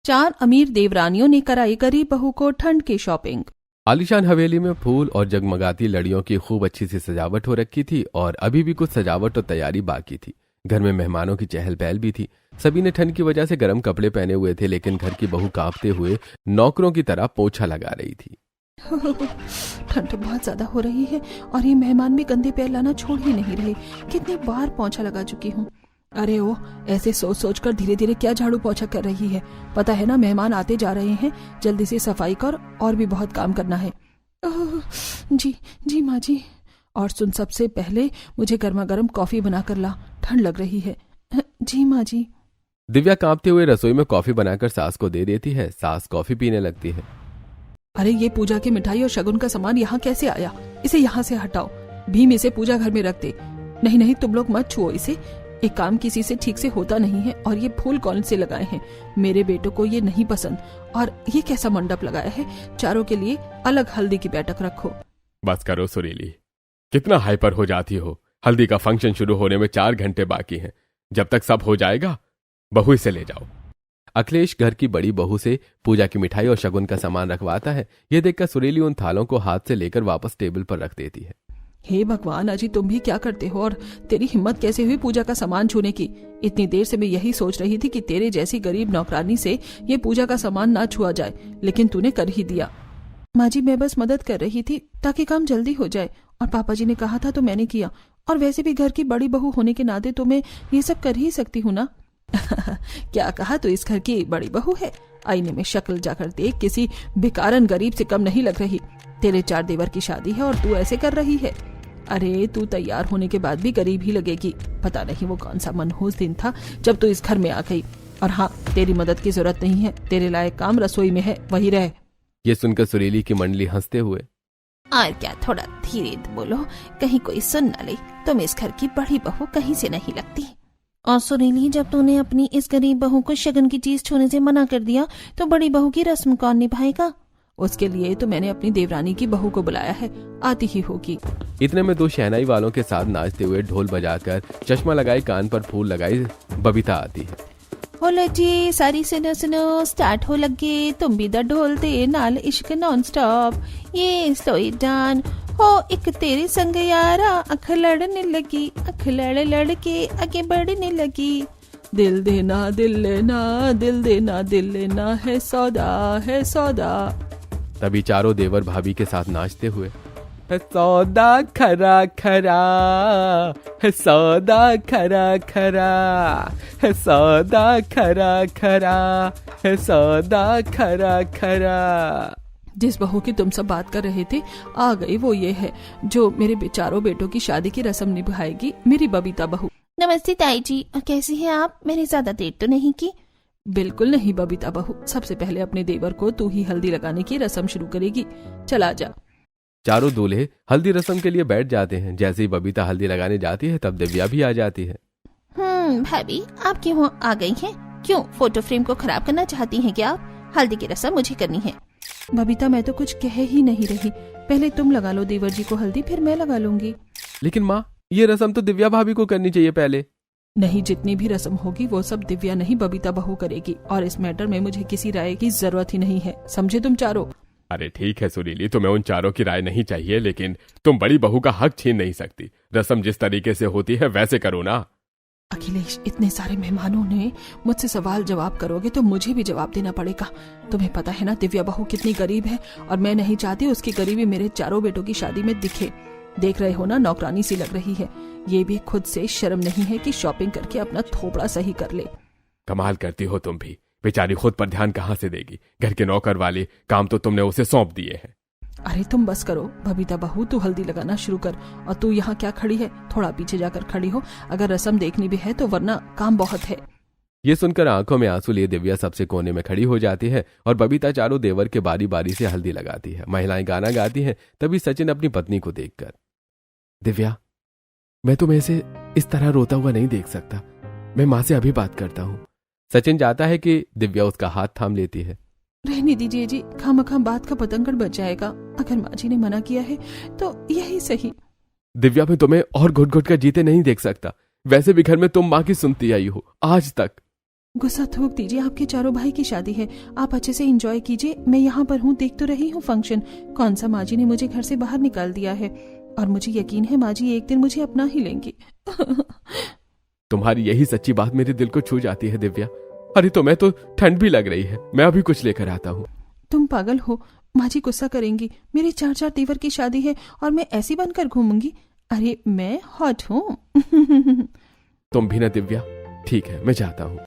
4 अमीर देवरानियों ने कराई गरीब बहू को ठंड की शॉपिंग। आलीशान हवेली में फूल और जगमगाती लड़ियों की खूब अच्छी सी सजावट हो रखी थी और अभी भी कुछ सजावट और तैयारी बाकी थी। घर में मेहमानों की चहल पहल भी थी। सभी ने ठंड की वजह से गर्म कपड़े पहने हुए थे, लेकिन घर की बहू कांपते हुए नौकरों की तरह पोछा लगा रही थी। ठंड तो बहुत ज्यादा हो रही है और ये मेहमान भी गंदे पैर लाना छोड़ ही नहीं रहे। कितनी बार पोछा लगा चुकी हूँ। अरे ओ, ऐसे सोच सोच कर धीरे धीरे क्या झाड़ू पोछा कर रही है। पता है ना मेहमान आते जा रहे हैं, जल्दी से सफाई कर और भी बहुत काम करना है। जी जी माँ जी। और सुन, सबसे पहले मुझे गर्मा गर्म कॉफी बनाकर ला, ठंड लग रही है। जी माँ जी। दिव्या कांपते हुए रसोई में कॉफी बनाकर सास को दे देती है। सास कॉफी पीने लगती है। अरे ये पूजा की मिठाई और शगुन का सामान यहाँ कैसे आया? इसे यहाँ से हटाओ। भीम इसे पूजा घर में रख दे। नहीं नहीं, तुम लोग मत छुओ इसे। एक काम किसी से ठीक से होता नहीं है। और ये फूल कौन से लगाए हैं? मेरे बेटों को ये नहीं पसंद। और ये कैसा मंडप लगाया है? चारों के लिए अलग हल्दी की बैठक रखो। बस करो सुरीली, कितना हाइपर हो जाती हो। हल्दी का फंक्शन शुरू होने में 4 घंटे बाकी हैं। जब तक सब हो जाएगा बहू इसे ले जाओ। अखिलेश घर की बड़ी बहू से पूजा की मिठाई और शगुन का सामान रखवाता है। यह देखकर सुरीली उन थालों को हाथ से लेकर वापस टेबल पर रख देती है। हे भगवान, अजी तुम भी क्या करते हो? और तेरी हिम्मत कैसे हुई पूजा का सामान छूने की? इतनी देर से मैं यही सोच रही थी कि तेरे जैसी गरीब नौकरानी से ये पूजा का सामान ना छुआ जाए, लेकिन तूने कर ही दिया। माँ जी, मैं बस मदद कर रही थी ताकि काम जल्दी हो जाए, और पापा जी ने कहा था तो मैंने किया। और वैसे भी घर की बड़ी बहू होने के नाते तो मैं ये सब कर ही सकती हूँ ना। क्या कहा? तू इस घर की बड़ी बहू है? आईने में शक्ल जाकर देख, किसी भिखारन गरीब से कम नहीं लग रही। तेरे 4 देवर की शादी है और तू ऐसे कर रही है। अरे तू तैयार होने के बाद भी गरीब ही लगेगी। पता नहीं वो कौन सा मनहूस दिन था जब तू इस घर में आ गई। और हाँ, तेरी मदद की जरूरत नहीं है। तेरे लायक काम रसोई में है, वही रहे। ये सुनकर सुरीली की मंडली हंसते हुए, और क्या, थोड़ा धीरे बोलो, कहीं कोई सुन न ले। तुम इस घर की बड़ी बहू कहीं से नहीं लगती। और सुरीली, जब तूने अपनी इस गरीब बहू को शगन की चीज छूने से मना कर दिया तो बड़ी बहू की रस्म कौन निभाएगा? उसके लिए तो मैंने अपनी देवरानी की बहू को बुलाया है, आती ही होगी। इतने में 2 शहनाई वालों के साथ नाचते हुए, ढोल बजाकर, चश्मा लगाए, कान पर फूल लगाई बबीता आती है। होलो जी, सारी सुनो सुनो, स्टार्ट हो लगे। तुम भी द ढोल दे नाल इश्क नॉन स्टॉप। ये स्टोरी डान हो एक तेरे संग यारा, अख लड़ने लगी, अख लड़ लड़ के आगे बढ़ने लगी। दिल देना दिल लेना, दिल देना दिल लेना, है सौदा है सौदा। तभी चारों देवर भाभी के साथ नाचते हुए, है सौदा खरा खरा, है सौदा खरा खरा, है सौदा खरा खरा, है सौदा खरा खरा। जिस बहू की तुम सब बात कर रहे थे आ गई। वो ये है जो मेरे चारों बेटों की शादी की रस्म निभाएगी, मेरी बबीता बहू। नमस्ते ताई जी, और कैसी हैं आप? मैंने ज्यादा देर तो नहीं की? बिल्कुल नहीं बबीता बहू, सबसे पहले अपने देवर को तू ही हल्दी लगाने की रस्म शुरू करेगी। चला जा। चारों दूल्हे हल्दी रस्म के लिए बैठ जाते हैं। जैसे ही बबीता हल्दी लगाने जाती है तब दिव्या भी आ जाती है। भाभी, आप क्यों आ गई हैं? क्यों फोटो फ्रेम को खराब करना चाहती हैं क्या? हल्दी की रस्म मुझे करनी है। बबीता, मैं तो कुछ कह ही नहीं रही। पहले तुम लगा लो देवर जी को हल्दी, फिर मैं लगा लूंगी। लेकिन माँ, ये रस्म तो दिव्या भाभी को करनी चाहिए पहले। नहीं, जितनी भी रस्म होगी वो सब दिव्या नहीं बबीता बहू करेगी। और इस मैटर में मुझे किसी राय की जरूरत ही नहीं है, समझे तुम चारों? अरे ठीक है सुरीली, तुम्हें उन चारों की राय नहीं चाहिए, लेकिन तुम बड़ी बहू का हक छीन नहीं सकती। रस्म जिस तरीके से होती है वैसे करो ना। अखिलेश, इतने सारे मेहमानों ने मुझसे सवाल जवाब करोगे तो मुझे भी जवाब देना पड़ेगा। तुम्हें पता है ना दिव्या बहू कितनी गरीब है, और मैं नहीं चाहती उसकी गरीबी मेरे चारों बेटों की शादी में दिखे। देख रहे हो ना, नौकरानी सी लग रही है। ये भी खुद से शर्म नहीं है कि शॉपिंग करके अपना थोपड़ा सही कर ले। कमाल करती हो तुम भी। बेचारी खुद पर ध्यान कहाँ से देगी? घर के नौकर वाले काम तो तुमने उसे सौंप दिए हैं। अरे तुम बस करो बबीता बहू, तू हल्दी लगाना शुरू कर। और तू यहाँ क्या खड़ी है? थोड़ा पीछे जाकर खड़ी हो, अगर रस्म देखनी भी है तो, वरना काम बहुत है। ये सुनकर आंखों में आंसू लिए दिव्या सबसे कोने में खड़ी हो जाती है और बबीता चारों देवर के बारी बारी से हल्दी लगाती है। महिलाएं गाना गाती हैं। तभी सचिन अपनी पत्नी को देखकर, दिव्या, मैं तुम्हें ऐसे इस तरह रोता हुआ नहीं देख सकता। मैं माँ से अभी बात करता हूँ। सचिन चाहता है कि दिव्या उसका हाथ थाम लेती है। रहने दीजिए जी, खामखा बात का पतंगड़ बच जाएगा। अगर माँ जी ने मना किया है तो यही सही। दिव्या, मैं तुम्हें और घुट घुट कर जीते नहीं देख सकता। वैसे भी घर में तुम माँ की सुनती आई हो आज तक। गुस्सा थूक दीजिए, आपके चारों भाई की शादी है, आप अच्छे से एंजॉय कीजिए। मैं यहाँ पर हूँ, देख तो रही हूँ फंक्शन। कौन सा माँ जी ने मुझे घर से बाहर निकाल दिया है, और मुझे यकीन है माँ जी एक दिन मुझे अपना ही लेंगी। तुम्हारी यही सच्ची बात मेरे दिल को छू जाती है दिव्या। अरे तुम्हें तो ठंड भी लग रही है, मैं अभी कुछ लेकर आता हूँ। तुम पागल हो, माँ जी गुस्सा करेंगी। मेरे 4 देवर की शादी है और मैं ऐसी बनकर घूमूंगी? अरे मैं हॉट हूँ। तुम भी ना दिव्या। ठीक है, मैं जाता हूँ।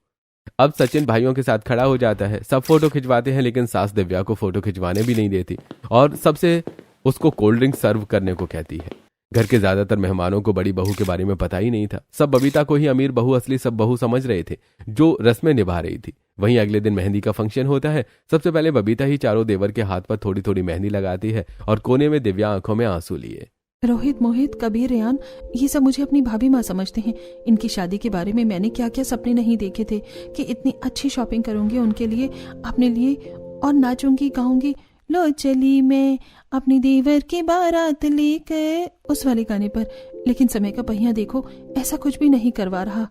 अब सचिन भाइयों के साथ खड़ा हो जाता है। सब फोटो खिंचवाते हैं, लेकिन सास दिव्या को फोटो खिंचवाने भी नहीं देती और सबसे उसको कोल्ड ड्रिंक सर्व करने को कहती है। घर के ज्यादातर मेहमानों को बड़ी बहू के बारे में पता ही नहीं था। सब बबीता को ही अमीर बहू, असली सब बहू समझ रहे थे, जो रस्में निभा रही थी। वहीं अगले दिन मेहंदी का फंक्शन होता है। सबसे पहले बबीता ही चारों देवर के हाथ पर थोड़ी थोड़ी मेहंदी लगाती है और कोने में दिव्या आंखों में आंसू लिए। रोहित, मोहित, कबीर, रेयान, ये सब मुझे अपनी भाभी माँ समझते हैं। इनकी शादी के बारे में मैंने क्या क्या सपने नहीं देखे थे कि इतनी अच्छी शॉपिंग करूंगी उनके लिए, अपने लिए, और नाचूंगी गाऊंगी। लो चली मैं अपनी देवर की बारात लेकर, उस वाले गाने पर। लेकिन समय का पहिया देखो, ऐसा कुछ भी नहीं करवा रहा।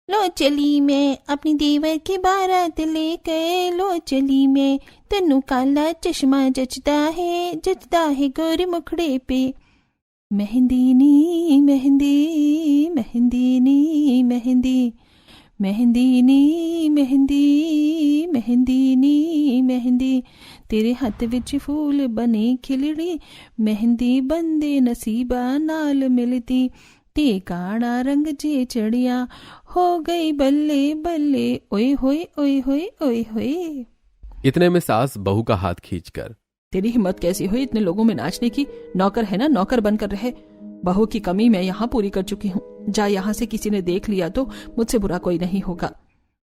लो चली मैं अपनी देवर की बारात लेकर, लो चली मैं, तन्नू काला चश्मा जचता है गोरे मुखड़े पे। मेहंदी नी मेहंदी, मेहंदी नी मेहंदी, मेहंदी नी मेहंदी, मेहंदी नी मेहंदी, तेरे हत्थ विच फूल बने खिलड़ी, मेहंदी बंदे नसीबा नाल मिलती, ते काड़ा रंग जे चढ़िया, हो गई बल्ले बल्ले, ओए होए ओए होए ओए होए। इतने में सास बहू का हाथ खींचकर, तेरी हिम्मत कैसी हुई इतने लोगों में नाचने की? नौकर है ना, नौकर बनकर रहे। बहू की कमी मैं यहाँ पूरी कर चुकी हूँ। जा यहाँ से, किसी ने देख लिया तो मुझसे बुरा कोई नहीं होगा।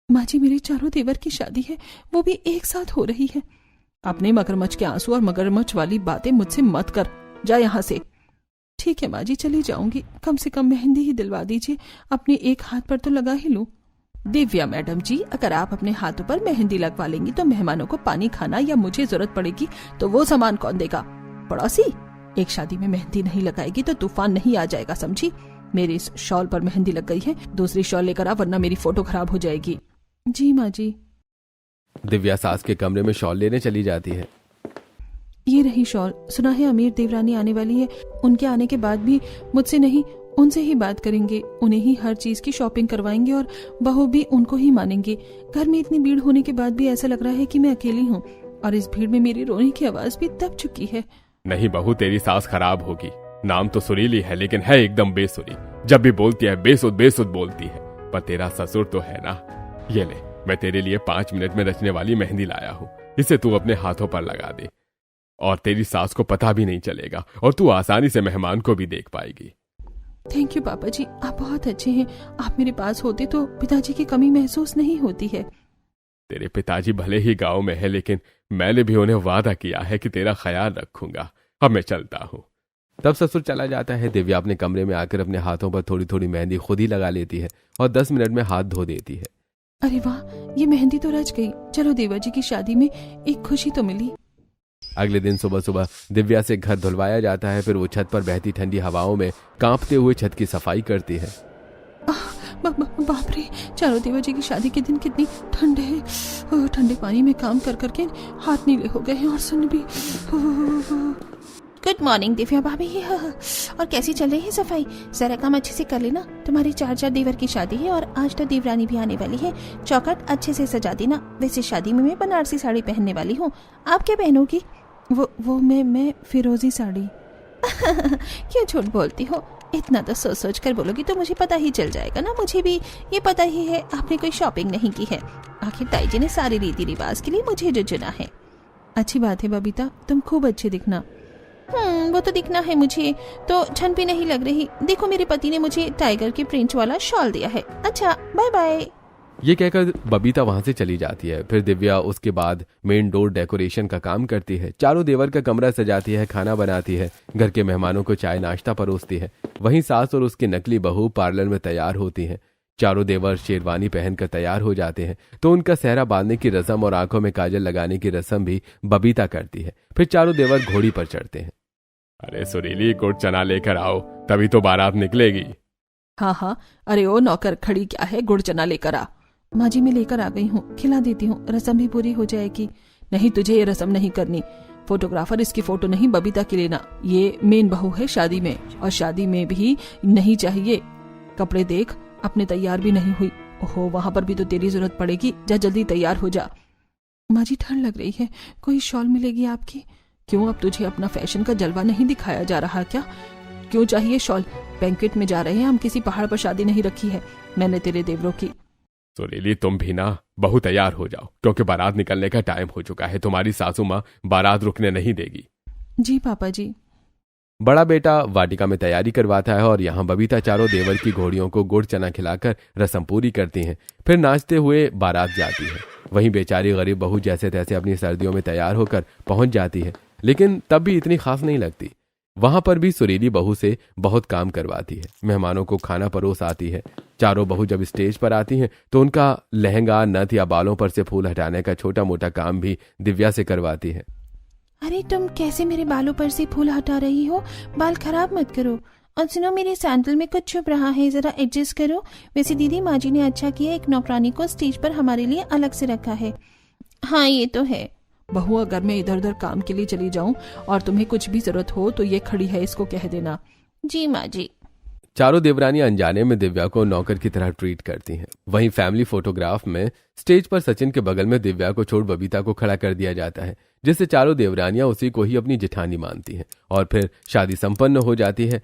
माँ जी, मेरे चारों देवर की शादी है, वो भी एक साथ हो रही है। अपने मगरमच्छ के आंसू और मगरमच्छ वाली बातें मुझसे मत कर, जा यहाँ से। ठीक है माँ जी, चली जाऊंगी। कम से कम मेहंदी ही दिलवा दीजिए, अपने एक हाथ पर तो लगा ही लूं। दिव्या मैडम जी, अगर आप अपने हाथों पर मेहंदी लगवा लेंगी तो मेहमानों को पानी, खाना या मुझे जरूरत पड़ेगी तो वो सामान कौन देगा? पड़ोसी। एक शादी में मेहंदी नहीं लगाएगी तो तूफान नहीं आ जाएगा, समझी? मेरे इस शॉल पर मेहंदी लग गई है, दूसरी शॉल लेकर आ, वरना मेरी फोटो खराब हो जाएगी। जी माँ जी। दिव्या सास के कमरे में शॉल लेने चली जाती है। ये रही शॉल। सुना है अमीर देवरानी आने वाली है, उनके आने के बाद भी मुझसे नहीं, उनसे ही बात करेंगे, उन्हें ही हर चीज की शॉपिंग करवाएंगे और बहू भी उनको ही मानेंगे। घर में इतनी भीड़ होने के बाद भी ऐसा लग रहा है कि मैं अकेली हूँ, और इस भीड़ में मेरी रोने की आवाज भी दब चुकी है। नहीं बहू, तेरी सास खराब होगी। नाम तो सुरीली है, लेकिन है एकदम बेसुरी। जब भी बोलती है बेसुध बेसुध बोलती है। पर तेरा ससुर तो है ना। ये ले, मैं तेरे लिए 5 मिनट में रचने वाली मेहंदी लाया हूँ, इसे तू अपने हाथों पर लगा दे और तेरी सास को पता भी नहीं चलेगा, और तू आसानी से मेहमान को भी देख पाएगी। थैंक यू पापा जी, आप बहुत अच्छे हैं। आप मेरे पास होते तो पिताजी की कमी महसूस नहीं होती है। तेरे पिताजी भले ही गांव में है, लेकिन मैंने भी उन्हें वादा किया है कि तेरा ख्याल रखूंगा। अब मैं चलता हूँ। तब ससुर चला जाता है। दिव्या अपने कमरे में आकर अपने हाथों पर थोड़ी थोड़ी मेहंदी खुद ही लगा लेती है और 10 मिनट में हाथ धो देती है। अरे वाह, ये मेहंदी तो रच गई। चलो देवर जी की शादी में एक खुशी तो मिली। अगले दिन सुबह सुबह दिव्या से घर धुलवाया जाता है। फिर वो छत पर बहती ठंडी हवाओं में कांपते हुए छत की सफाई करती है। बाप रे, चारों देवर जी की शादी के दिन कितनी ठंड है। ठंडे पानी में काम कर करके हाथ नीले हो गए हैं और सुन भी। गुड मॉर्निंग दिव्या भाभी। और कैसी चल रही है सफाई? सारा काम अच्छे से कर लेना। तुम्हारी 4 देवर की शादी है और आज तो देवरानी भी आने वाली है। चौखट अच्छे से सजा देना। वैसे शादी में मैं बनारसी साड़ी पहनने वाली हूँ। आप क्या पहनोगी? वो मैं फिरोजी साड़ी। क्यों झूठ बोलती हो? इतना तो सोच सोच कर बोलोगी तो मुझे पता ही चल जाएगा ना। मुझे भी ये पता ही है आपने कोई शॉपिंग नहीं की है। आखिर ताई जी ने सारे रीति रिवाज के लिए मुझे जो चुना है। अच्छी बात है बबीता, तुम खूब अच्छी दिखना। वो तो दिखना है मुझे, तो ठंड भी नहीं लग रही। देखो मेरे पति ने मुझे टाइगर के प्रिंट वाला शॉल दिया है। अच्छा, बाय बाय। ये कहकर बबीता वहां से चली जाती है। फिर दिव्या उसके बाद मेन डोर डेकोरेशन का काम करती है। चारों देवर का कमरा सजाती है, खाना बनाती है, घर के मेहमानों को चाय नाश्ता परोसती है। वहीं सास और उसकी नकली बहू पार्लर में तैयार होती हैं। चारों देवर शेरवानी पहनकर तैयार हो जाते हैं तो उनका सेहरा बांधने की रस्म और आंखों में काजल लगाने की रस्म भी बबीता करती है। फिर चारों देवर घोड़ी पर चढ़ते हैं। अरे सुरीली, गुड़ चना लेकर आओ, तभी तो बारात निकलेगी। हाँ, अरे ओ नौकर, खड़ी क्या है, गुड़ चना लेकर आ। माँ जी मैं लेकर आ गई हूँ, खिला देती हूँ, रस्म भी पूरी हो जाएगी। नहीं, तुझे ये रस्म नहीं करनी। फोटोग्राफर इसकी फोटो नहीं बबीता की लेना, ये मेन बहू है शादी में, और शादी में भी नहीं चाहिए। कपड़े देख, अपने तैयार भी नहीं हुई। ओहो, वहां पर भी तो तेरी जरूरत पड़ेगी, जा जल्दी तैयार हो जा। माँ जी ठंड लग रही है, कोई शॉल मिलेगी आपकी? क्यों, अब तुझे अपना फैशन का जलवा नहीं दिखाया जा रहा क्या? क्यों चाहिए शॉल? बैंक्वेट में जा रहे हैं हम, किसी पहाड़ पर शादी नहीं रखी है मैंने तेरे देवरों की। सुरीली, तुम भी ना बहु तैयार हो जाओ, क्योंकि बारात निकलने का टाइम हो चुका है। तुम्हारी सासू माँ बारात रुकने नहीं देगी। जी पापा जी। बड़ा बेटा वाटिका में तैयारी करवाता है और यहाँ बबीता चारों देवर की घोड़ियों को गुड़ चना खिलाकर रस्म पूरी करती हैं। फिर नाचते हुए बारात जाती है। वहीं बेचारी गरीब बहू जैसे तैसे अपनी सर्दियों में तैयार होकर पहुंच जाती है, लेकिन तब भी इतनी खास नहीं लगती। वहां पर भी सुरीली बहू से बहुत काम करवाती है, मेहमानों को खाना परोस आती है। चारों बहू जब स्टेज पर आती हैं तो उनका लहंगा, नथ या बालों पर से फूल हटाने का छोटा मोटा काम भी दिव्या से करवाती है। अरे तुम कैसे मेरे बालों पर से फूल हटा रही हो? बाल खराब मत करो। और सुनो, मेरे सैंडल में कुछ छुप रहा है, जरा एडजस्ट करो। वैसे दीदी, माँ जी ने अच्छा किया, एक नौकरानी को स्टेज पर हमारे लिए अलग से रखा है। हाँ ये तो है। बहू, अगर मैं इधर उधर काम के लिए चली जाऊं और तुम्हें कुछ भी जरूरत हो तो ये खड़ी है, इसको कह देना। जी माँ जी। चारों देवरानी अनजाने में दिव्या को नौकर की तरह ट्रीट करती हैं। वहीं फैमिली फोटोग्राफ में स्टेज पर सचिन के बगल में दिव्या को छोड़ बबीता को खड़ा कर दिया जाता है, जिससे चारों देवरानियां उसी को ही अपनी जेठानी मानती हैं। और फिर शादी संपन्न हो जाती है,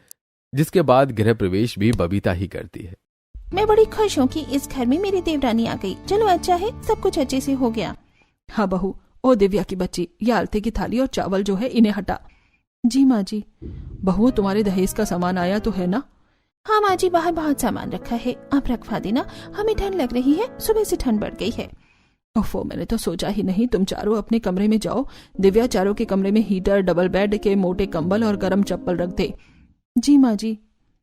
जिसके बाद गृह प्रवेश भी बबीता ही करती है। मैं बड़ी खुश हूँ कि इस घर में मेरी देवरानी आ गई। चलो अच्छा है, सब कुछ अच्छे से हो गया। हाँ बहू, ओ दिव्या की बच्ची, ये आलते की थाली और चावल जो है इन्हें हटा। जी माँ जी। बहू, तुम्हारे दहेज का सामान आया तो है ना? हाँ माँ जी, बाहर बहुत सामान रखा है, आप रखवा देना। हमें ठंड लग रही है, सुबह से ठंड बढ़ गई है। ओफो, मैंने तो सोचा ही नहीं। तुम चारों अपने कमरे में जाओ। दिव्या, चारों के कमरे में हीटर, डबल बेड के मोटे कंबल और गर्म चप्पल रख दे। जी माँ जी।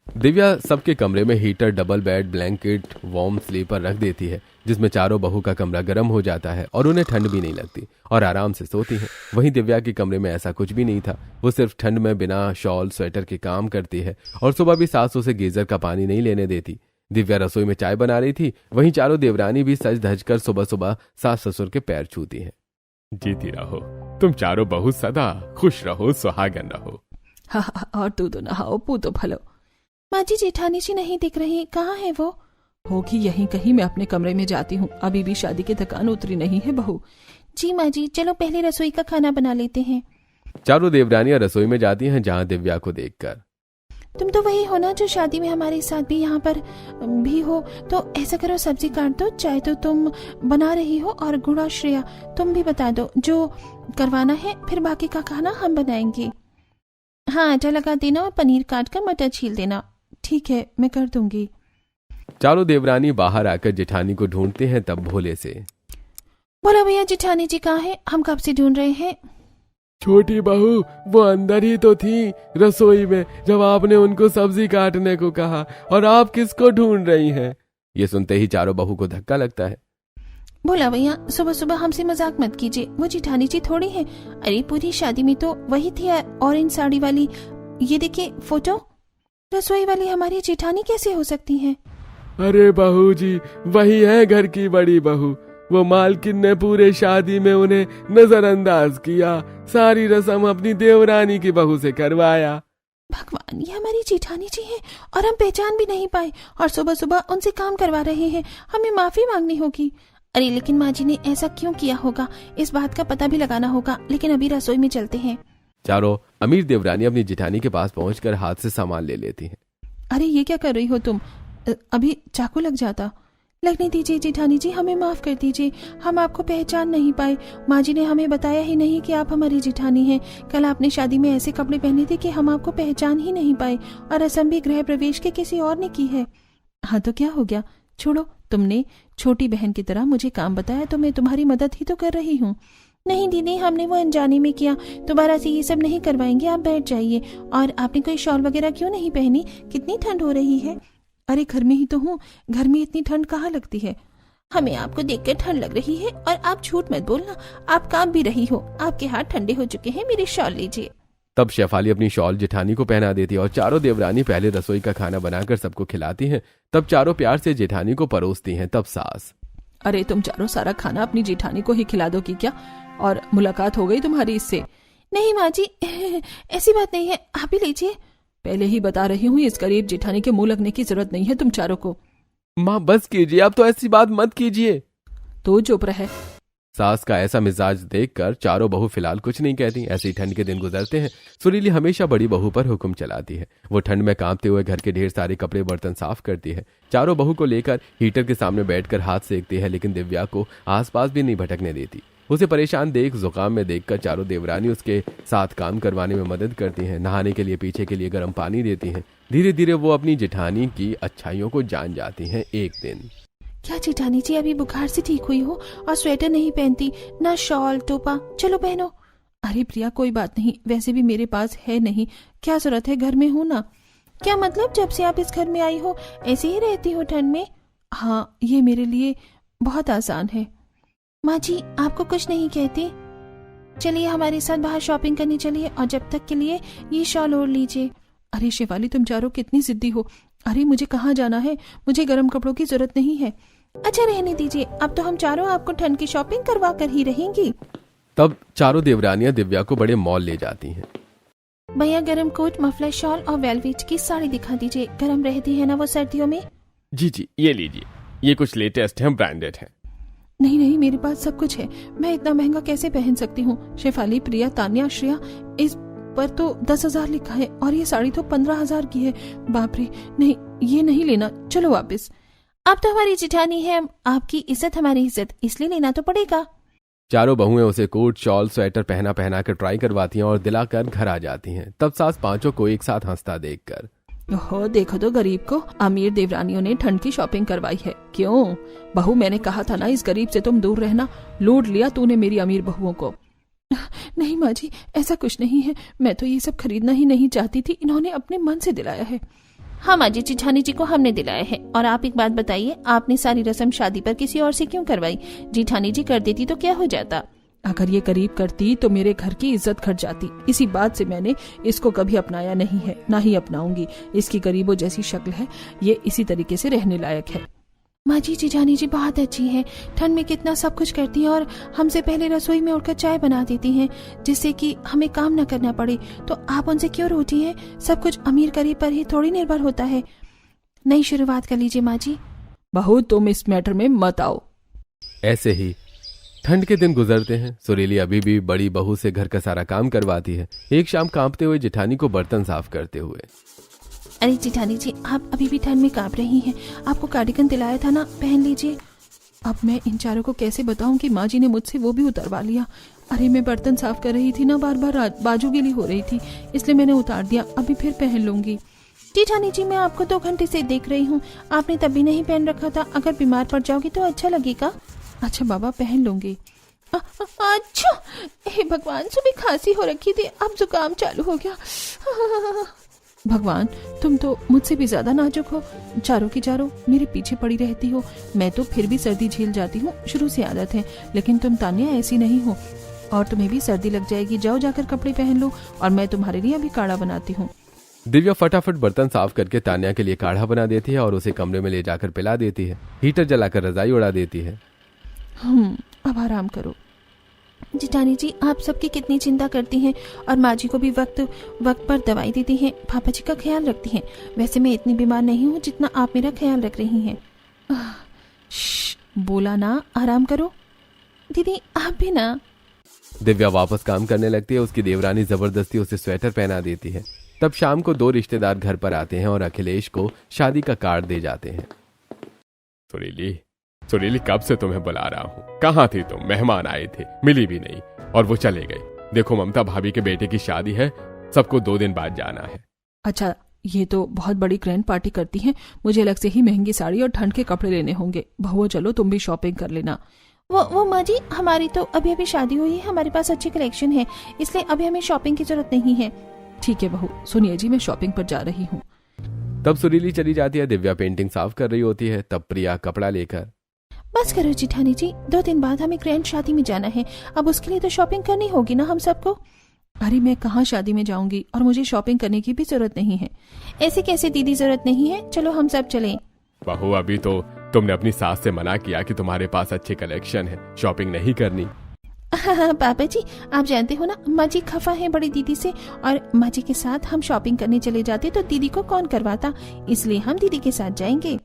दिव्या सबके कमरे में heater, double bed, blanket, warm slipper रख देती है, जिसमें चारों बहू का कमरा गर्म हो जाता है और उन्हें ठंड भी नहीं लगती और आराम से सोती हैं। वहीं दिव्या के कमरे में ऐसा कुछ भी नहीं था। वो सिर्फ ठंड में बिना शॉल स्वेटर के काम करती है और सुबह भी सास उसे गीजर का पानी नहीं लेने देती। दिव्या रसोई में चाय बना रही थी, वहीं चारों देवरानी भी सज धज कर सुबह सुबह सास ससुर के पैर छूती हैं। जीती रहो तुम चारों बहू, सदा खुश रहो, सुहागन रहो। हाँ, और तू तो नहाओ, पू तो भलो। माँ जी, जेठानी जी नहीं दिख रही, कहाँ है वो? होगी यहीं कहीं, मैं अपने कमरे में जाती हूँ, अभी भी शादी की थकान उतरी नहीं है बहू। जी माँ जी, चलो पहले रसोई का खाना बना लेते हैं। चारों देवरानियां रसोई में जाती हैं, जहां दिव्या को देखकर, तुम तो वही हो ना जो शादी में हमारे साथ भी यहाँ पर भी हो? तो ऐसा करो, सब्जी काट दो, चाय तो तुम बना रही हो, और गुड़ और श्रेया तुम भी बता दो जो करवाना है, फिर बाकी का खाना हम बनाएंगे। हाँ, आटा लगा देना और पनीर काट कर मटर छील देना। ठीक है, मैं कर दूंगी। चारों देवरानी बाहर आकर जेठानी को ढूंढते हैं। तब भोले से, बोलो भैया, जेठानी जी कहाँ है? हम कब से ढूंढ रहे हैं। छोटी बहू, वो अंदर ही तो थी रसोई में जब आपने उनको सब्जी काटने को कहा, और आप किसको ढूंढ रही हैं? ये सुनते ही चारों बहू को धक्का लगता है। बोला भैया, सुबह सुबह हमसे मजाक मत कीजिए, वो जेठानी जी थोड़ी है। अरे पूरी शादी में तो वही थी, ऑरेंज साड़ी वाली। ये देखिए फोटो, रसोई वाली हमारी जेठानी कैसे हो सकती है? अरे बहू जी, वही है घर की बड़ी बहू। वो मालकिन ने पूरे शादी में उन्हें नजरअंदाज किया, सारी रस्म अपनी देवरानी की बहू से करवाया। भगवान, ये हमारी जेठानी जी हैं और हम पहचान भी नहीं पाए, और सुबह सुबह उनसे काम करवा रहे हैं। हमें माफी मांगनी होगी। अरे लेकिन माँ जी ने ऐसा क्यों किया होगा, इस बात का पता भी लगाना होगा। लेकिन अभी रसोई में चलते हैं। चारों अमीर देवरानी अपनी जेठानी के पास पहुंचकर हाथ से सामान ले लेती हैं। अरे ये क्या कर रही हो तुम? अभी चाकू लग जाता। लगने दीजिए जेठानी जी, हमें माफ कर दीजिए, हम आपको पहचान नहीं पाए। माँ जी ने हमें बताया ही नहीं कि आप हमारी जेठानी हैं। कल आपने शादी में ऐसे कपड़े पहने थे कि हम आपको पहचान ही नहीं पाए, और रस्म भी गृह प्रवेश के किसी और ने की है। हाँ तो क्या हो गया, छोड़ो। तुमने छोटी बहन की तरह मुझे काम बताया तो मैं तुम्हारी मदद ही तो कर रही हूँ। नहीं दीदी, हमने वो अनजाने में किया, दोबारा से ये सब नहीं करवाएंगे। आप बैठ जाइए। और आपने कोई शॉल वगैरह क्यों नहीं पहनी? कितनी ठंड हो रही है। अरे घर में ही तो हूँ, घर में इतनी ठंड कहाँ लगती है। हमें आपको देखकर ठंड लग रही है, और आप झूठ मत बोलना, आप काम भी रही हो। आपके हाथ ठंडे हो चुके हैं, मेरी शॉल लीजिए। तब शेफाली अपनी शॉल जेठानी को पहना देती है और चारों देवरानी पहले रसोई का खाना बनाकर सबको खिलाती हैं। तब चारों प्यार से जेठानी को परोसती हैं। तब सास, अरे तुम चारों सारा खाना अपनी जेठानी को ही खिला दो कि क्या? और मुलाकात हो गई तुम्हारी इससे? नहीं माँ जी, ऐसी बात नहीं है, आप ही लीजिए। पहले ही बता रही हूँ, इस गरीब जेठानी के मुंह लगने की जरूरत नहीं है तुम चारों को। माँ बस कीजिए, आप तो ऐसी बात मत कीजिए। तो चुप रहे। सास का ऐसा मिजाज देखकर चारों बहू फिलहाल कुछ नहीं कहती। ऐसे ही ठंड के दिन गुजरते हैं। सुरीली हमेशा बड़ी बहू पर हुक्म चलाती है। वो ठंड में कांपते हुए घर के ढेर सारे कपड़े बर्तन साफ करती है। चारों बहू को लेकर हीटर के सामने बैठकर हाथ सेकती है, लेकिन दिव्या को आसपास भी नहीं भटकने देती। उसे परेशान देख, जुकाम में देखकर चारों देवरानी उसके साथ काम करवाने में मदद करती हैं। नहाने के लिए पीछे के लिए गर्म पानी देती हैं। धीरे धीरे वो अपनी जेठानी की अच्छाइयों को जान जाती हैं। एक दिन, क्या जेठानी जी अभी बुखार से ठीक हुई हो और स्वेटर नहीं पहनती, ना शॉल टोपा? चलो पहनो। अरे प्रिया कोई बात नहीं, वैसे भी मेरे पास है नहीं, क्या जरूरत है, घर में हूँ ना। क्या मतलब, जब से आप इस घर में आई हो ऐसे ही रहती हो ठंड में? हाँ, ये मेरे लिए बहुत आसान है। माँ जी आपको कुछ नहीं कहती? चलिए हमारे साथ बाहर शॉपिंग करनी चलिए, और जब तक के लिए ये शॉल ओढ़ लीजिए। अरे शिवाली, तुम चारों कितनी जिद्दी हो। अरे मुझे कहाँ जाना है, मुझे गर्म कपड़ों की जरूरत नहीं है। अच्छा रहने दीजिए, अब तो हम चारों आपको ठंड की शॉपिंग करवा कर ही रहेंगी। तब चारों देवरानियां दिव्या को बड़े मॉल ले जाती हैं। भैया गरम कोट, मफलर शॉल और वेलवेट की साड़ी दिखा दीजिए, गरम रहती है ना वो सर्दियों में। जी जी, ये लीजिए, ये कुछ लेटेस्ट है, ब्रांडेड है। नहीं नहीं, मेरे पास सब कुछ है, मैं इतना महंगा कैसे पहन सकती हूँ। शेफाली, प्रिया, तान्या, श्रेया, इस पर तो 10,000 लिखा है और ये साड़ी तो 15,000 की है। बाप रे, नहीं ये नहीं लेना, चलो वापस। आप तो हमारी जेठानी है, आपकी इज्जत हमारी इज्जत, इसलिए लेना तो पड़ेगा। चारों बहुएं उसे कोट, शॉल, स्वेटर पहना कर ट्राई करवाती हैं और दिलाकर घर आ जाती हैं। तब सास पांचों को एक साथ हंसता देखकर, ओहो देखो तो गरीब को, अमीर देवरानियों ने ठंड की शॉपिंग करवाई है। क्यों बहू, मैंने कहा था ना इस गरीब से तुम दूर रहना, लूट लिया तूने मेरी अमीर बहुओं को। नहीं माँ जी, ऐसा कुछ नहीं है, मैं तो ये सब खरीदना ही नहीं चाहती थी, इन्होंने अपने मन से दिलाया है। हाँ माँ जी, जेठानी जी को हमने दिलाया है। और आप एक बात बताइए, आपने सारी रस्म शादी पर किसी और से क्यों करवाई? जेठानी जी कर देती तो क्या हो जाता? अगर ये करीब करती तो मेरे घर की इज्जत घट जाती। इसी बात से मैंने इसको कभी अपनाया नहीं है, ना ही अपनाऊंगी। इसकी गरीबों जैसी शक्ल है, ये इसी तरीके से रहने लायक है। माँ जी, जेठानी जी बहुत अच्छी है, ठंड में कितना सब कुछ करती हैं और हमसे पहले रसोई में उठकर चाय बना देती हैं, जिससे कि हमें काम न करना पड़े। तो आप उनसे क्यों रूठी हैं? सब कुछ अमीर गरीब पर ही थोड़ी निर्भर होता है। नई शुरुआत कर लीजिए माँ जी। बहू तुम इस मैटर में मत आओ। ऐसे ही ठंड के दिन गुजरते हैं। सुरीली अभी भी बड़ी बहू से घर का सारा काम करवाती है। एक शाम कांपते हुए जेठानी को बर्तन साफ करते हुए, अरे जेठानी जी, आप अभी भी ठंड में कांप रही हैं, आपको कार्डिगन दिलाया था ना, पहन लीजिए। अब मैं इन चारों को कैसे बताऊं कि माँ जी ने मुझसे वो भी उतरवा लिया। अरे मैं बर्तन साफ कर रही थी ना, बार बार बाजू गीली हो रही थी, इसलिए मैंने उतार दिया, अभी फिर पहन लूंगी। जेठानी जी, मैं आपको 2 घंटे से देख रही हूँ, आपने तब भी नहीं पहन रखा था। अगर बीमार पड़ जाओगी तो अच्छा लगेगा। अच्छा बाबा, पहन लूंगी। अच्छा, हे भगवान, सुबह खांसी हो रखी थी, अब जुकाम चालू हो गया। भगवान, तुम तो मुझसे भी ज्यादा नाजुक हो। चारों की चारों मेरे पीछे पड़ी रहती हो। मैं तो फिर भी सर्दी झेल जाती हूँ, शुरू से आदत है, लेकिन तुम तान्या ऐसी नहीं हो, और तुम्हें भी सर्दी लग जाएगी। जाओ जाकर कपड़े पहन लो, और मैं तुम्हारे लिए अभी काढ़ा बनाती हूँ। दिव्या फटाफट बर्तन साफ करके तान्या के लिए काढ़ा बना देती है और उसे कमरे में ले जाकर पिला देती है। हीटर जलाकर रजाई उड़ा देती है। अब आराम करो। जेठानी जी, आप सबकी कितनी चिंता करती हैं, और माँ जी को भी वक्त वक्त पर दवाई देती हैं, पापा जी का ख्याल रखती हैं। वैसे मैं इतनी बीमार नहीं हूँ जितना आप मेरा ख्याल रख रही हैं। बोला ना, आराम करो। दीदी आप भी ना। दिव्या वापस काम करने लगती है। उसकी देवरानी जबरदस्ती उसे स्वेटर पहना देती है। तब शाम को 2 रिश्तेदार घर पर आते हैं और अखिलेश को शादी का कार्ड दे जाते हैं। सुरीली, कब से तुम्हें बुला रहा हूँ, कहाँ थी तुम? मेहमान आए थे, मिली भी नहीं, और वो चले गए। देखो ममता भाभी के बेटे की शादी है, सबको 2 दिन बाद जाना है। अच्छा, ये तो बहुत बड़ी ग्रैंड पार्टी करती हैं, मुझे अलग से ही महंगी साड़ी और ठंड के कपड़े लेने होंगे। बहुओं चलो तुम भी शॉपिंग कर लेना। वो माँ जी, हमारी तो अभी अभी शादी हुई है, हमारे पास अच्छी कलेक्शन है, इसलिए अभी हमें शॉपिंग की जरूरत नहीं है। ठीक है बहू, सुनिए जी, मैं शॉपिंग पर जा रही हूँ। तब सुरीली चली जाती है। दिव्या पेंटिंग साफ कर रही होती है। तब प्रिया कपड़ा लेकर, बस करो जेठानी जी, 2 दिन बाद हमें ग्रैंड शादी में जाना है, अब उसके लिए तो शॉपिंग करनी होगी ना हम सबको। अरे मैं कहाँ शादी में जाऊंगी, और मुझे शॉपिंग करने की भी जरूरत नहीं है। ऐसे कैसे दीदी, जरूरत नहीं है, चलो हम सब चलें। बहू अभी तो तुमने अपनी सास से मना किया कि तुम्हारे पास अच्छे कलेक्शन है, शॉपिंग नहीं करनी। पापा जी, आप जानते हो ना, माँ जी खफा है बड़ी दीदी से, और माँ जी के साथ हम शॉपिंग करने चले जाते तो दीदी को कौन करवाता, इसलिए हम दीदी के साथ जाएंगे।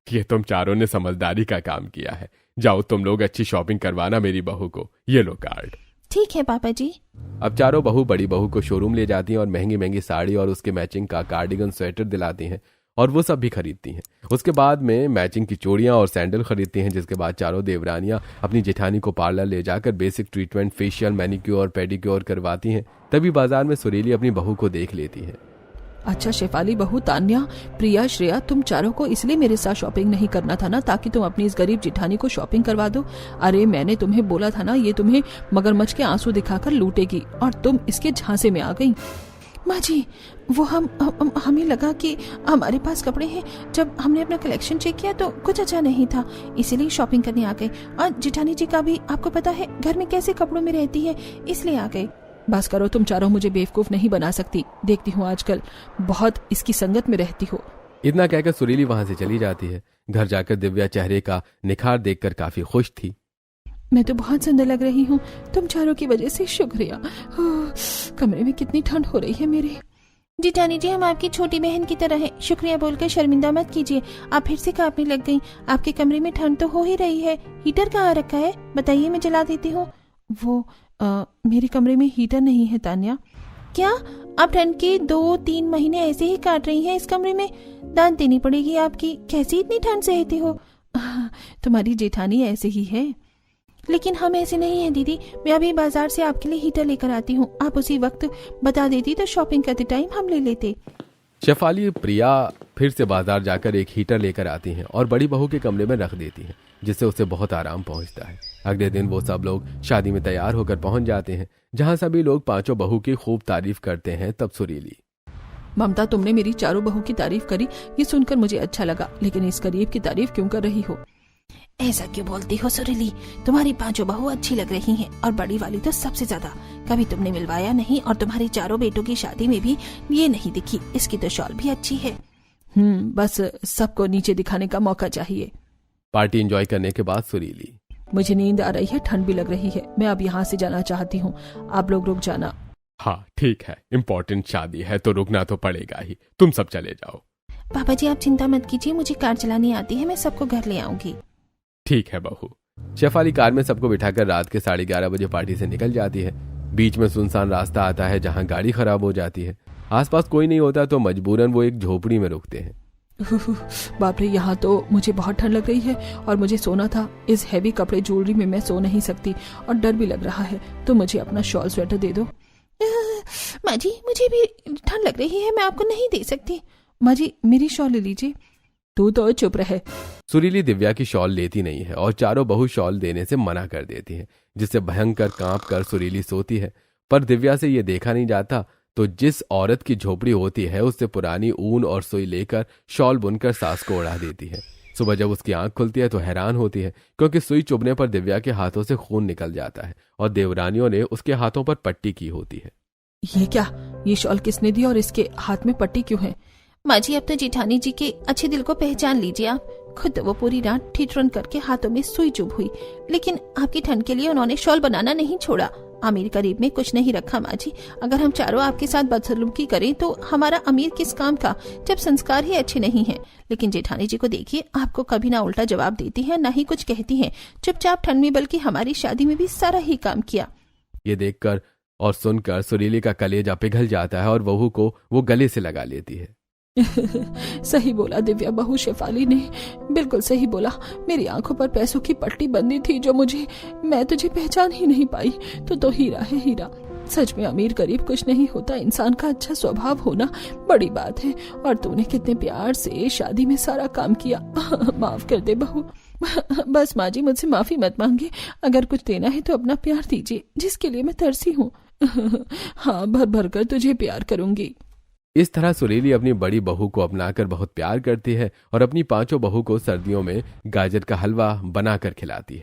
ये तुम चारों ने समझदारी का काम किया है। जाओ तुम लोग अच्छी शॉपिंग करवाना मेरी बहू को। ये लो कार्ड। ठीक है पापा जी। अब चारों बहू बड़ी बहू को शोरूम ले जाती हैं और महंगी महंगी साड़ी और उसके मैचिंग का कार्डिगन स्वेटर दिलाती हैं और वो सब भी खरीदती हैं। उसके बाद में मैचिंग की चूड़ियां और सैंडल खरीदती हैं, जिसके बाद चारों देवरानियां अपनी जेठानी को पार्लर ले जाकर बेसिक ट्रीटमेंट, फेशियल, मैनिक्योर और पेडिक्योर करवाती हैं। तभी बाजार में सुरीली अपनी बहू को देख लेती है। अच्छा शेफाली बहू, तान्या, प्रिया, श्रेया, तुम चारों को इसलिए मेरे साथ शॉपिंग नहीं करना था ना, ताकि तुम अपनी इस गरीब जिठानी को शॉपिंग करवा दो। अरे मैंने तुम्हें बोला था ना, ये तुम्हें मगरमच्छ के आंसू दिखाकर लूटेगी, और तुम इसके झांसे में आ गई। माँ जी, वो हमें लगा कि हमारे पास कपड़े हैं। जब हमने अपना कलेक्शन चेक किया तो कुछ अच्छा नहीं था, इसीलिए शॉपिंग करने आ गए। और जेठानी जी का भी आपको पता है घर में कैसे कपड़ों में रहती है, इसलिए आ गए। बस करो, तुम चारों मुझे बेवकूफ नहीं बना सकती। देखती हूँ आजकल बहुत इसकी संगत में रहती हो। इतना कहकर सुरीली वहां से चली जाती है। घर जाकर दिव्या चेहरे का निखार देखकर काफी खुश थी। मैं तो बहुत सुंदर लग रही हूँ, तुम चारों की वजह से, शुक्रिया। कमरे में कितनी ठंड हो रही है मेरे। जेठानी जी, हम आपकी छोटी बहन की तरह हैं, शुक्रिया बोलकर शर्मिंदा मत कीजिए। आप फिर से कांपने लग गई। आपके कमरे में ठंड तो हो ही रही है, हीटर कहाँ रखा है, बताइए, मैं जला देती हूँ। वो मेरे कमरे में हीटर नहीं है तान्या। क्या आप ठंड के 2-3 महीने ऐसे ही काट रही हैं इस कमरे में? दान देनी पड़ेगी आपकी, कैसी इतनी ठंड सहती हो? तुम्हारी जेठानी ऐसे ही है। लेकिन हम ऐसे नहीं हैं दीदी, मैं अभी बाजार से आपके लिए हीटर लेकर आती हूँ। आप उसी वक्त बता देती तो शॉपिंग करते टाइम हम ले लेते। शेफाली प्रिया फिर से बाजार जाकर एक हीटर लेकर आती हैं और बड़ी बहू के कमरे में रख देती हैं, जिससे उसे बहुत आराम पहुंचता है। अगले दिन वो सब लोग शादी में तैयार होकर पहुंच जाते हैं, जहां सभी लोग पांचों बहू की खूब तारीफ करते हैं। तब सुरीली, ममता, तुमने मेरी चारों बहू की तारीफ करी, ये सुनकर मुझे अच्छा लगा, लेकिन इस गरीब की तारीफ क्यों कर रही हो? ऐसा क्यों बोलती हो सुरीली? तुम्हारी पांचों बहू अच्छी लग रही हैं, और बड़ी वाली तो सबसे ज्यादा। कभी तुमने मिलवाया नहीं, और तुम्हारे चारों बेटों की शादी में भी ये नहीं दिखी। इसकी तो शॉल भी अच्छी है। बस सबको नीचे दिखाने का मौका चाहिए। पार्टी एंजॉय करने के बाद सुरीली, मुझे नींद आ रही है, ठंड भी लग रही है, मैं अब यहाँ से जाना चाहती हूँ, आप लोग रुक जाना। हाँ ठीक है, इम्पोर्टेंट शादी है तो रुकना तो पड़ेगा ही, तुम सब चले जाओ। पापा जी, आप चिंता मत कीजिए, मुझे कार चलानी आती है, मैं सबको घर ले आऊंगी। ठीक है बहू। शेफाली कार में सबको बिठाकर रात के 11:30 बजे पार्टी से निकल जाती है। बीच में सुनसान रास्ता आता है जहां गाड़ी खराब हो जाती है। आसपास कोई नहीं होता तो मजबूरन वो एक झोपड़ी में रुकते हैं। बाप रे, यहाँ तो मुझे बहुत ठंड लग रही है और मुझे सोना था। इस हैवी कपड़े ज्वेलरी में मैं सो नहीं सकती और डर भी लग रहा है, तो मुझे अपना शॉल स्वेटर दे दो। माँ जी, मुझे भी ठंड लग रही है, मैं आपको नहीं दे सकती। माँ जी, मेरी शॉल ले लीजिए। तू तो चुप रहे। सुरीली दिव्या की शॉल लेती नहीं है और चारों बहू शॉल देने से मना कर देती है, जिससे भयंकर कांप कर सुरीली सोती है। पर दिव्या से ये देखा नहीं जाता, तो जिस औरत की झोपड़ी होती है उससे पुरानी ऊन और सुई लेकर शॉल बुनकर सास को उड़ा देती है। सुबह जब उसकी आंख खुलती है तो हैरान होती है, क्योंकि सुई चुभने पर दिव्या के हाथों से खून निकल जाता है और देवरानियों ने उसके हाथों पर पट्टी की होती है। ये क्या? ये शॉल किसने दी और इसके हाथ में पट्टी क्यों है? माँ जी, अब तो जेठानी जी के अच्छे दिल को पहचान लीजिए आप। खुद तो वो पूरी रात ठिठुरन करके हाथों में सुई चुभ हुई, लेकिन आपकी ठंड के लिए उन्होंने शॉल बनाना नहीं छोड़ा। अमीर गरीब में कुछ नहीं रखा माँ जी। अगर हम चारों आपके साथ बदसलूकी करें तो हमारा अमीर किस काम का, जब संस्कार ही अच्छे नहीं हैं। लेकिन जेठानी जी को देखिए, आपको कभी ना उल्टा जवाब देती हैं, ना ही कुछ कहती हैं। चुपचाप ठंड में, बल्कि हमारी शादी में भी सारा ही काम किया। ये देखकर और सुनकर सुरीली का कलेजा पिघल जाता है और बहू को वो गले से लगा लेती है। सही बोला दिव्या बहू, शेफाली ने बिल्कुल सही बोला। मेरी आंखों पर पैसों की पट्टी बंधी थी जो मैं तुझे पहचान ही नहीं पाई। तो हीरा है हीरा। सच में अमीर गरीब कुछ नहीं होता, इंसान का अच्छा स्वभाव होना बड़ी बात है। और तूने कितने प्यार से शादी में सारा काम किया। माफ कर दे बहू। बस माँ जी, मुझसे माफी मत मांगे। अगर कुछ देना है तो अपना प्यार दीजिए, जिसके लिए मैं तरसी हूँ। हाँ, भर भर कर तुझे प्यार करूंगी। इस तरह सुरीली अपनी बड़ी बहू को अपनाकर बहुत प्यार करती है और अपनी पांचों बहू को सर्दियों में गाजर का हलवा बनाकर खिलाती है।